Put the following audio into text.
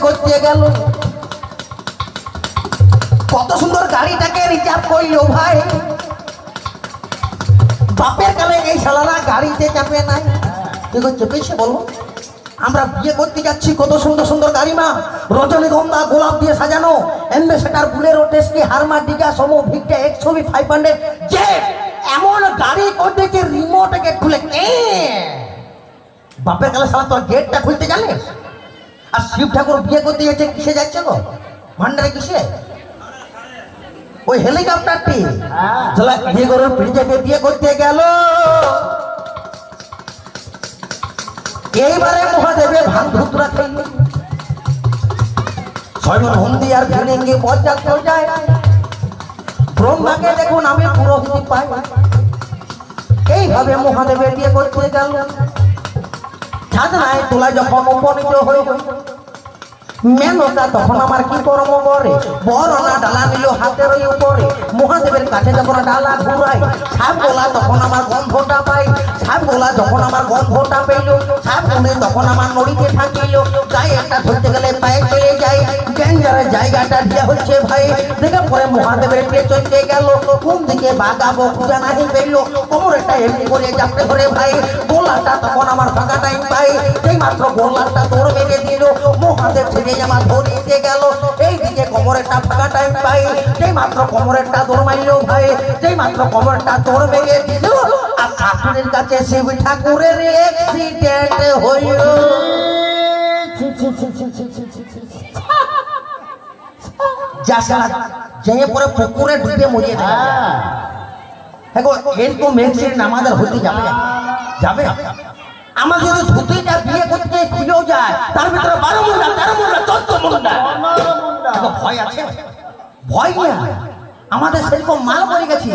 করতে গেল, কত সুন্দর গাড়িটাকে রিজার্ভ করলো ভাই। বাপের কালে এই শালারা গাড়িতে চাপে নাই, দেখো চেপেছে বলো। আমরা বিয়ে করতে যাচ্ছি, কত সুন্দর সুন্দর গাড়ি মা, রজনীগন্ধা গোলাপ দিয়ে সাজানো, ambassador, Bolero, tasty, হারমার, ডিগা, সমো, Victa, XUV 500 jet, এমন গাড়ি করতেছে রিমোট গেট খুলে। বাপের কালে শালা তোর গেটটা খুলতে জানিস? আর শিব ঠাকুর বিয়ে করতে যাচ্ছে, কিসে যাচ্ছে গো? ভান্ডারে কিসে? ওই হেলিকপ্টারটি বিয়ে করে বিয়ে করতে গেল। এইবারে মহাদেবে ভাঙ ধুতরা খেলল, ছয়জন হন্দি আর ফিলিঙ্গি বজ্জাত কেউ যায়। ব্রহ্মাকে দেখুন আমি পুরোহিত পাই। এইভাবে মহাদেবে বিয়ে করতে গেল। সাধনায় তোলা যখন উপনীত হয়ে মেনকা তখন আমার কি কর্ম করে, বরনা ডালা নিল হাতের ওই উপরে। মহাদেবের কাছে যখন ডালা ঘুরাই, সাপ গোলা তখন আমার গন্ধটা পাই। সাপ গোলা যখন আমার গন্ধটা পেল, সাপ গুনে তখন আমার নড়িতে থাকিল। গায়ে একটা ধরতে গেলে পায়ে চলে যায়, ডেঞ্জারের জায়গাটা দিয়ে হচ্ছে ভাই। দেখে পরে মহাদেবের পেয়ে চলতে গেল, কোন দিকে বাগাবো খুঁজে নাহি পেল। কোমর একটা এমনি করে চাপতে ধরে ভাই, গোলাটা তখন আমার ফাঁকা টাইম পাই। সেই মাত্র গোলাটা দৌড় মেরে দিল, মহাদেব ছেড়ে আমার ধরিতে গেল। এইদিকে কোমরেরটা ফাঁকা টাইম পাই, সেই মাত্র কোমরেরটা দৌড় মারল ভাই। সেই মাত্র কোমরটা দৌড় মেরে দিল, আর শাশুড়ির কাছে শিব ঠাকুরের অ্যাক্সিডেন্ট হইল। যে পরে পুকুরে ডুবে মরিয়ে যায়। এরকম অ্যাক্সিডেন্ট আমাদের হতে যাবে যাবে। আমার যদি ধুতিটা বিয়ে করতে খুলেও যায়, তার ভিতরে 12 মুন্ডা, 13 মুন্ডা, 14 মুন্ডা, ভয় আছে? ভয় নেই, আমাদের সেরকম মাল পড়ে গেছে।